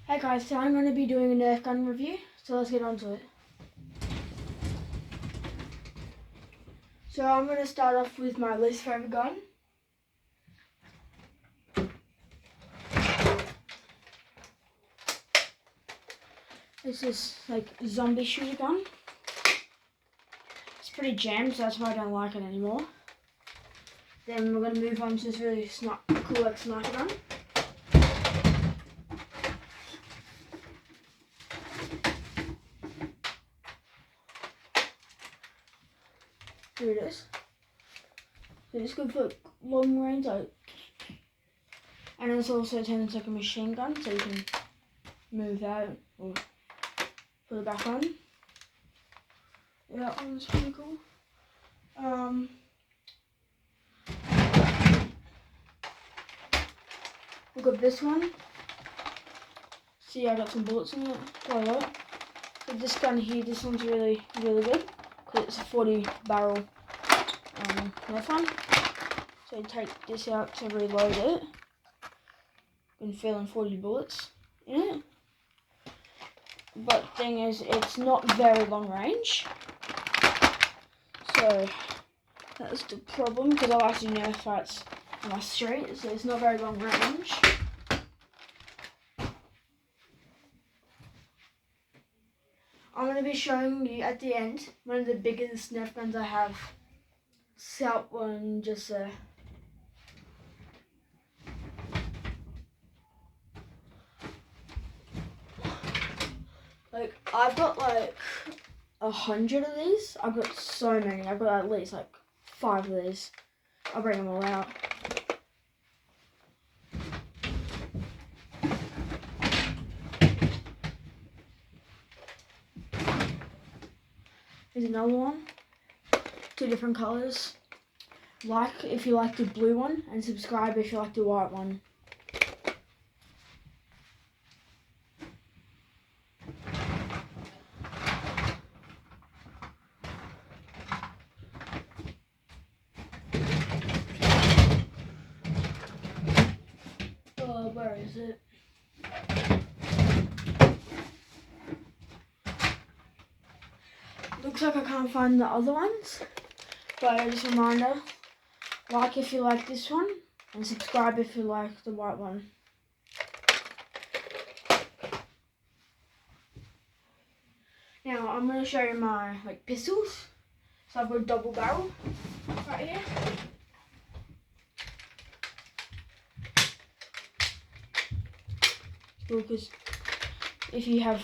Hey guys, today I'm going to be doing a Nerf gun review, so let's get on to it. So I'm going to start off with my least favourite gun. It's this like zombie shooter gun. It's pretty jammed, so that's why I don't like it anymore. Then we're going to move on to this really cool like sniper gun. Here it is. So it's good for long range, and it's also turned into like a machine gun, so you can move that or put it back on. Yeah, that one's pretty cool. We've got this one. See, I got some bullets in it, quite a lot. So this gun here, this one's really good, because it's a 40 barrel nerf one. So you take this out to reload it. You can fill in 40 bullets in it. But the thing is, it's not very long range. So that's the problem, because I like to nerf fights on my street, so it's not very long range. I'm going to be showing you at the end one of the biggest nerf guns I have. It's that one just there. Like, I've got like 100 of these. I've got so many. I've got at least like 5 of these. I'll bring them all out. Here's another one. 2 different colours. Like if you like the blue one, and subscribe if you like the white one. Oh, where is it? Looks like I can't find the other ones, but just a reminder, like if you like this one, and subscribe if you like the white one. Now I'm going to show you my pistols. So I've got a double barrel right here. Because if you have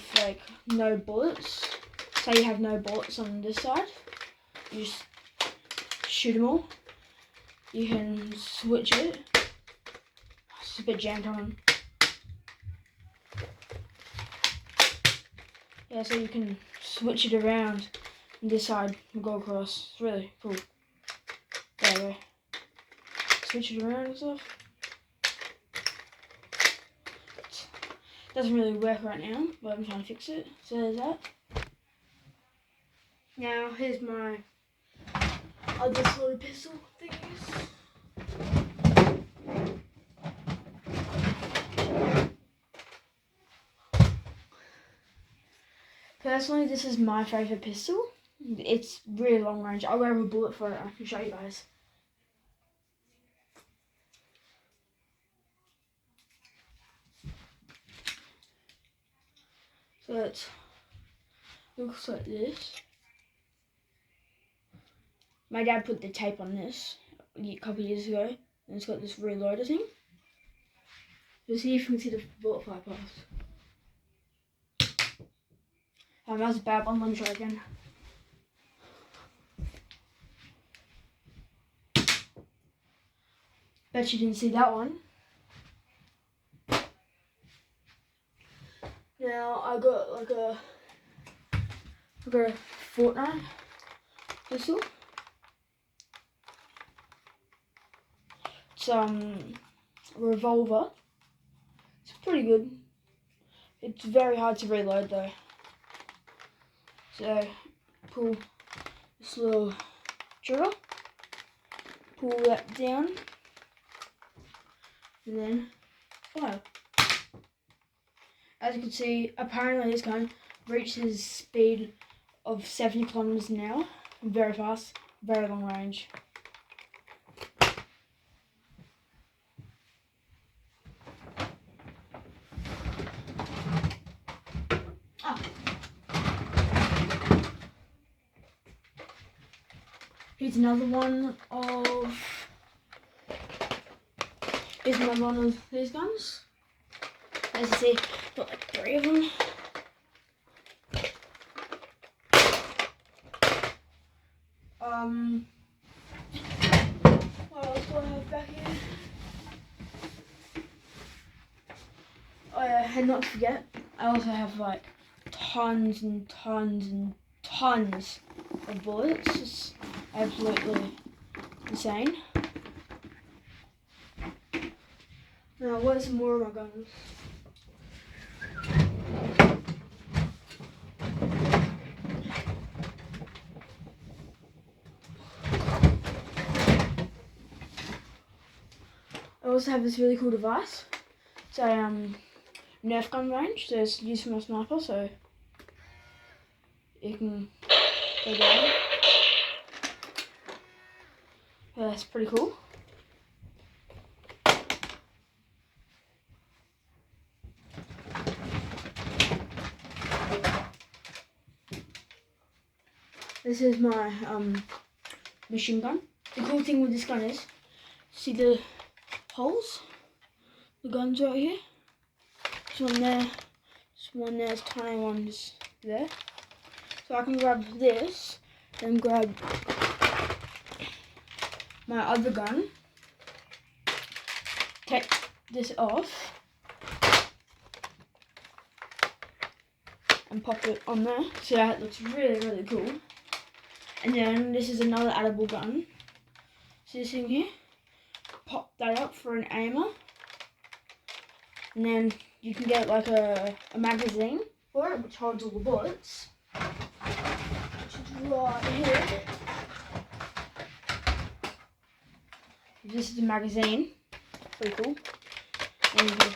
no bullets, say you have no bullets on this side, you just shoot them all. You can switch it. It's a bit jammed on. Yeah, so you can switch it around, and this side will go across. It's really cool. There we go. Switch it around and stuff. Doesn't really work right now, but I'm trying to fix it. So there's that. Now here's my other sort of pistol thingies. Personally, this is my favourite pistol. It's really long range. I'll grab a bullet for it. I can show you guys. So it looks like this. My dad put the tape on this a couple of years ago, and it's got this reloader thing. You'll see if you can see the bullet fly past. That was a bad one. Let me try again. Bet you didn't see that one. Now I got a Fortnite pistol. It's a revolver. It's pretty good. It's very hard to reload though. So pull this little trigger, pull that down, and then fire. as you can see, apparently this gun reaches speed of 70 kilometers an hour. Very fast, very long range. Here's another one of these guns. As you see, got like 3 of them. What else do I have back here? Oh yeah, and not to forget, I also have like tons and tons and tons of bullets. It's absolutely insane. Now, where's some more of my guns? I also have this really cool device. It's a nerf gun range, so it's used for my sniper, so it can go down. Yeah, that's pretty cool. This is my machine gun. The cool thing with this gun is, see the holes? The gun's right here. There's one there, there's one there, there's tiny ones there. So I can grab this and grab my other gun, take this off and pop it on there. So that looks really, really cool. And then this is another addable gun. See this thing here? Pop that up for an aimer. And then you can get like a magazine for it, which holds all the bullets. Which is right here. This is the magazine. Pretty cool. And you can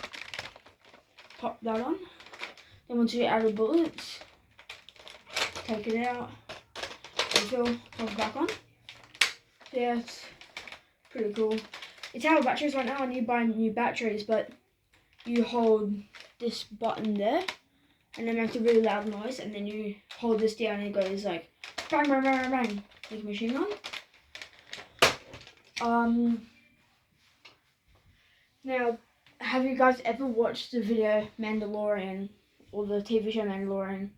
pop that on. Then once you get out of bullets, take it out, refill, pop it back on. Yeah, it's pretty cool. It's out of batteries right now. I need to buy new batteries, but you hold this button there, and then makes a really loud noise, and then you hold this down and it goes like bang, bang, bang, bang, like a machine gun. Now, have you guys ever watched the video Mandalorian, or the TV show Mandalorian?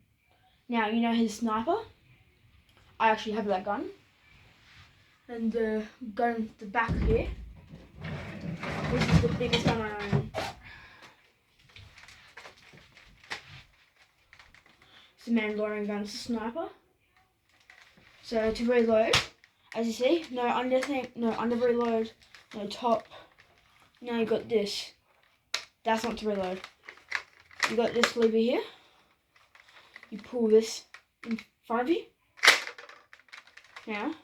Now, you know his sniper? I actually have that gun. And the gun at the back here, this is the biggest gun I own. It's the Mandalorian gun, it's a sniper. So to reload, as you see, no under reload, no top. Now you got this. That's not to reload. You got this lever here. You pull this in front of you. Now,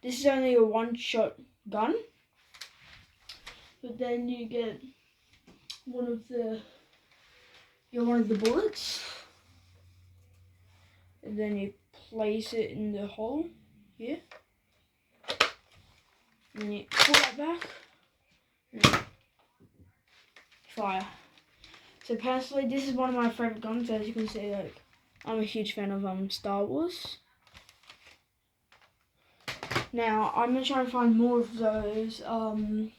this is only a one-shot gun, but then you get one of the bullets, and then you place it in the hole here, and then you pull that back, and fire. So personally, this is one of my favorite guns. As you can see, like, I'm a huge fan of Star Wars. Now, I'm going to try and find more of those, I'm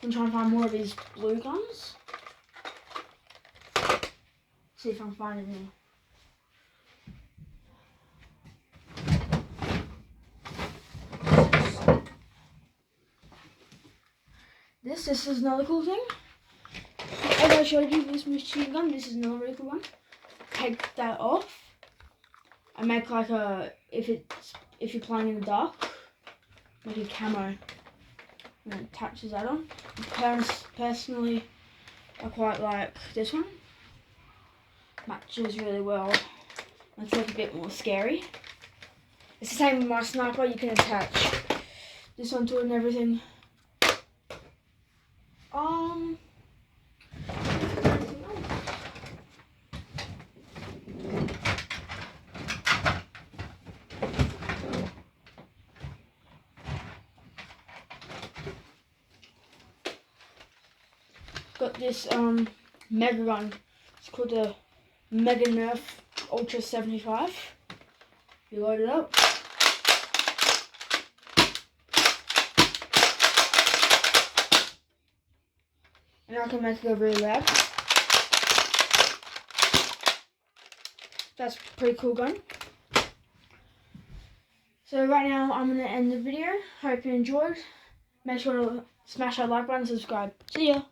trying to find more of these blue guns. See if I can find any. This is another cool thing. As I showed you this machine gun, this is another really cool one. Take that off and make like a, if you're playing in the dark, like a camo, and it attaches that on. Personally, I quite like this one. Matches really well. It's like a bit more scary. It's the same with my sniper. You can attach this onto it and everything. got this mega gun. It's called the Mega Nerf Ultra 75. You load it up. And I can make it go really loud. That's a pretty cool gun. So right now I'm going to end the video. Hope you enjoyed. Make sure to smash that like button and subscribe. See ya!